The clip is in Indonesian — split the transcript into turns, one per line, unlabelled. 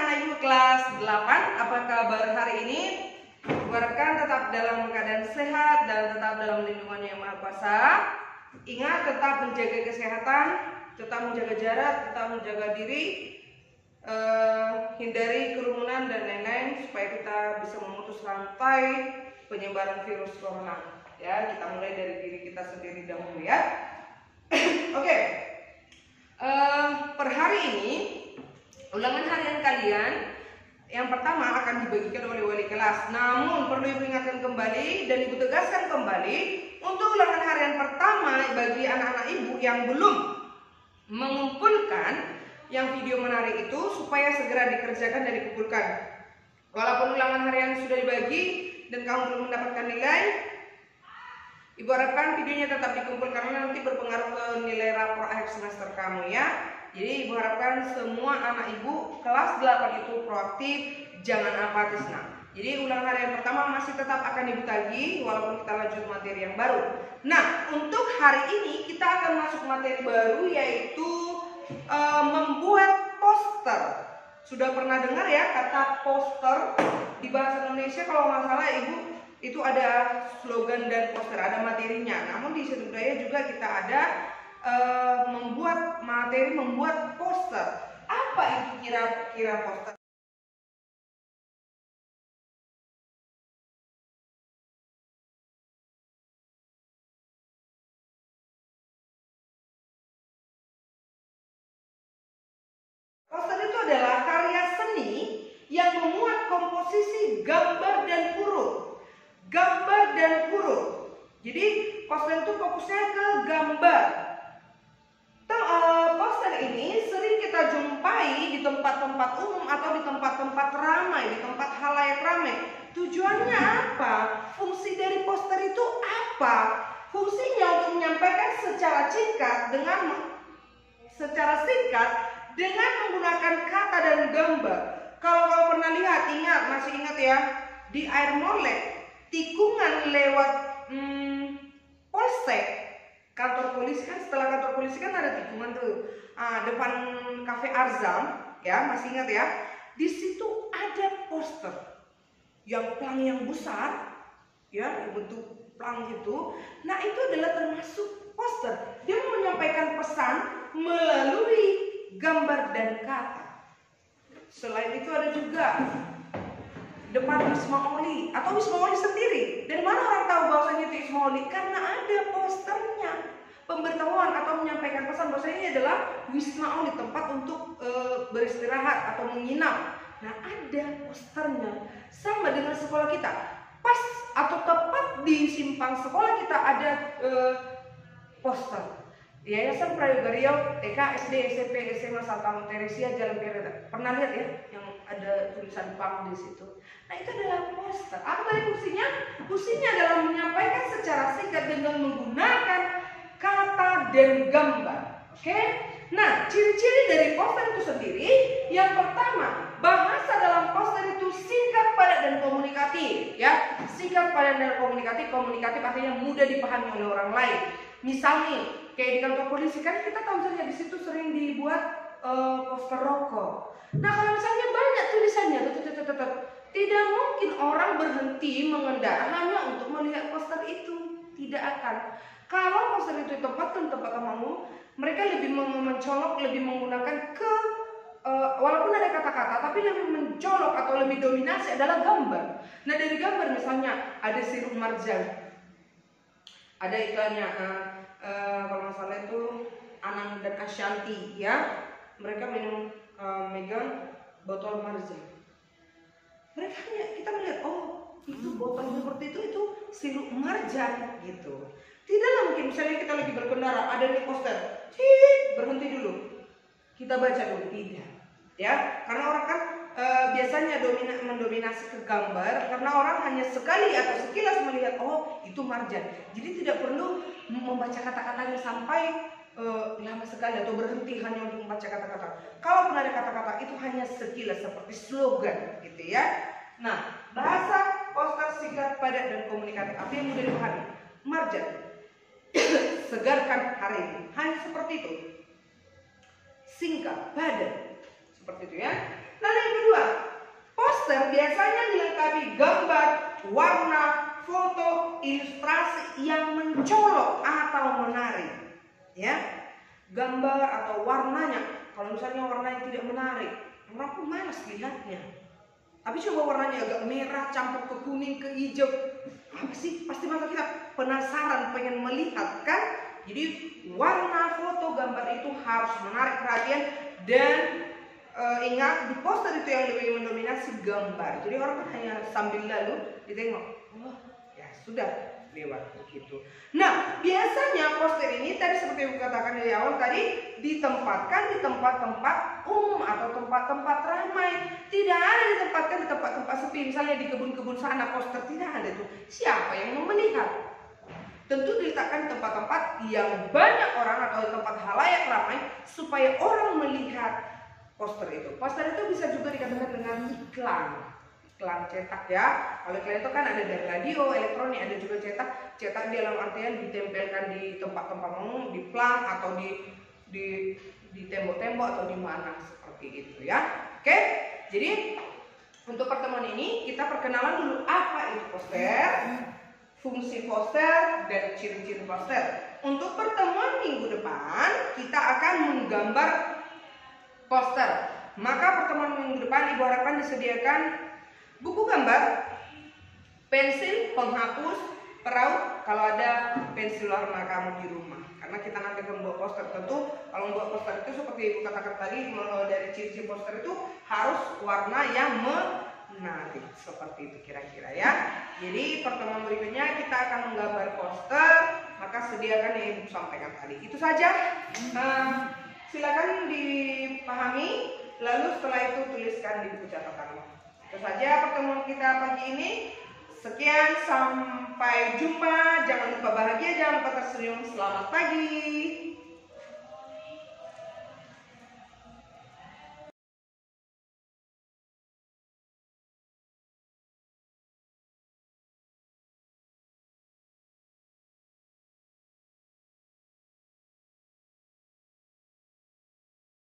anak-anak ibu kelas 8, apa kabar hari ini? Diharapkan tetap dalam keadaan sehat dan tetap dalam lindungan Yang Maha Kuasa. Ingat, tetap menjaga kesehatan, tetap menjaga jarak, tetap menjaga diri, hindari kerumunan dan lain-lain supaya kita bisa memutus rantai penyebaran virus corona. Ya, kita mulai dari diri kita sendiri dahulu ya. Oke. Per hari ini ulangan harian kalian yang pertama akan dibagikan oleh wali kelas. Namun perlu ibu ingatkan kembali dan ibu tegaskan kembali untuk ulangan harian pertama bagi anak-anak ibu yang belum mengumpulkan yang video menarik itu supaya segera dikerjakan dan dikumpulkan. Walaupun ulangan harian sudah dibagi dan kamu belum mendapatkan nilai, ibu harapkan videonya tetap dikumpul karena nanti berpengaruh ke nilai rapor akhir semester kamu ya. Jadi ibu harapkan semua anak ibu kelas 8 itu proaktif, jangan apatis. Jadi ulangan harian pertama masih tetap akan ibu tagih walaupun kita lanjut materi yang baru. Nah, untuk hari ini kita akan masuk materi baru yaitu membuat poster. Sudah pernah dengar ya kata poster di bahasa Indonesia? Kalau nggak salah ibu itu ada slogan dan poster, ada materinya. Namun di Seni Budaya juga kita ada membuat materi membuat poster. Apa itu kira-kira poster? Poster itu adalah karya seni yang memuat komposisi gambar dan huruf. Gambar dan huruf. Jadi poster itu fokusnya ke gambar. Poster ini sering kita jumpai di tempat-tempat umum atau di tempat-tempat ramai, di tempat halayak ramai. Tujuannya apa? Fungsi dari poster itu apa? Fungsinya untuk menyampaikan secara singkat dengan menggunakan kata dan gambar. Kalau kamu pernah lihat, masih ingat ya, di air molek, tikungan lewat polsek, kantor polisi kan, setelah kantor polisi kan ada tikungan tuh, depan Cafe Arzam, ya masih ingat ya. Di situ ada poster yang plang yang besar, ya bentuk plang gitu. Nah itu adalah termasuk poster. Dia menyampaikan pesan melalui gambar dan kata. Selain itu ada juga depan Wisma Oli atau Wisma Oli sendiri. Dari mana orang tahu bahwasanya itu Wisma Oli? Karena ada posternya. Pemberitahuan atau menyampaikan pesan bahwasanya ini adalah Wisma Oli, tempat untuk beristirahat atau menginap. Nah, ada posternya. Sama dengan sekolah kita. Pas atau tepat di simpang sekolah kita ada poster. Yayasan Prayoga Riau, TK, SD, SMP, SMA, Saltamu Teresia, Jalan Kereta. Pernah lihat ya yang ada tulisan PAM di situ. Nah itu adalah poster. Apa tadi fungsinya? Fungsinya adalah menyampaikan secara singkat dengan menggunakan kata dan gambar. Oke? Nah, ciri-ciri dari poster itu sendiri, yang pertama, bahasa dalam poster itu singkat, padat dan komunikatif. Ya, singkat, padat dan komunikatif. Komunikatif artinya mudah dipahami oleh orang lain. Misalnya kayak di kantor polisi kan kita tahu misalnya di situ sering dibuat poster rokok. Nah kalau misalnya banyak tulisannya, tidak mungkin orang berhenti mengendara hanya untuk melihat poster itu. Tidak akan. Kalau poster itu ditempatkan tempat kamu, mereka lebih mencolok, lebih menggunakan walaupun ada kata-kata, tapi lebih mencolok atau lebih dominasi adalah gambar. Nah dari gambar misalnya ada sirup marjan, ada iklannya. Kalau nggak salah itu Anang dan Ashanti ya, mereka megang botol marjan. Kita melihat, oh itu botol seperti itu sirup marjan gitu. Tidaklah mungkin misalnya kita lagi berkendara ada di poster, berhenti dulu, kita baca dulu, tidak ya, karena orang kan biasanya mendominasi ke gambar karena orang hanya sekali atau sekilas melihat, oh itu marjan. Jadi tidak perlu membaca kata-katanya sampai lama sekali atau berhenti hanya untuk membaca kata-kata. Kalau ada kata-kata itu hanya sekilas seperti slogan gitu ya. Nah, bahasa poster singkat, padat dan komunikatif. Apa yang mudah dipahami? Marjan. Segarkan hari ini. Hanya seperti itu. Singkat, padat. Seperti itu ya. Lalu yang kedua, poster biasanya dilengkapi gambar, warna, foto, ilustrasi yang mencolok atau menarik. Ya, gambar atau warnanya. Kalau misalnya warnanya tidak menarik, orang pun malas lihatnya. Tapi coba warnanya agak merah, campur ke kuning, ke hijau, apa sih? Pasti mata kita penasaran, pengen melihat kan? Jadi warna, foto, gambar itu harus menarik perhatian. Dan ingat, di poster itu yang lebih mendominasi gambar. Jadi orang kan hanya sambil lalu ditengok, oh ya sudah lewat begitu. Nah, biasanya poster ini tadi seperti yang katakan dari awal tadi ditempatkan di tempat-tempat umum atau tempat-tempat ramai. Tidak ada ditempatkan di tempat-tempat sepi. Misalnya di kebun-kebun sana poster tidak ada tuh. Siapa yang mau melihat? Tentu diletakkan di tempat-tempat yang banyak orang atau tempat halayak ramai supaya orang melihat poster itu. Poster itu bisa juga dikatakan dengan iklan. Iklan cetak ya. Kalau iklan itu kan ada dari radio, elektronik, ada juga cetak. Cetak di dalam artian ditempelkan di tempat-tempat umum, di plang atau di tembok-tembok atau di mana seperti itu ya. Oke. Jadi untuk pertemuan ini kita perkenalan dulu apa itu poster, fungsi poster, dan ciri-ciri poster. Untuk pertemuan minggu depan kita akan menggambar poster. Maka pertemuan minggu depan Ibu harapkan disediakan buku gambar, pensil, penghapus, peraut, kalau ada pensil warna kamu di rumah. Karena kita nanti akan membuat poster, tentu kalau membuat poster itu seperti Ibu katakan tadi, dari ciri-ciri poster itu harus warna yang menarik, seperti itu kira-kira ya. Jadi pertemuan berikutnya kita akan menggambar poster, maka sediakan yang Ibu sampaikan tadi. Itu saja. Silakan dipahami, lalu setelah itu tuliskan di buku catatan. Itu saja pertemuan kita pagi ini. Sekian, sampai jumpa. Jangan lupa bahagia, jangan lupa tersenyum. Selamat pagi.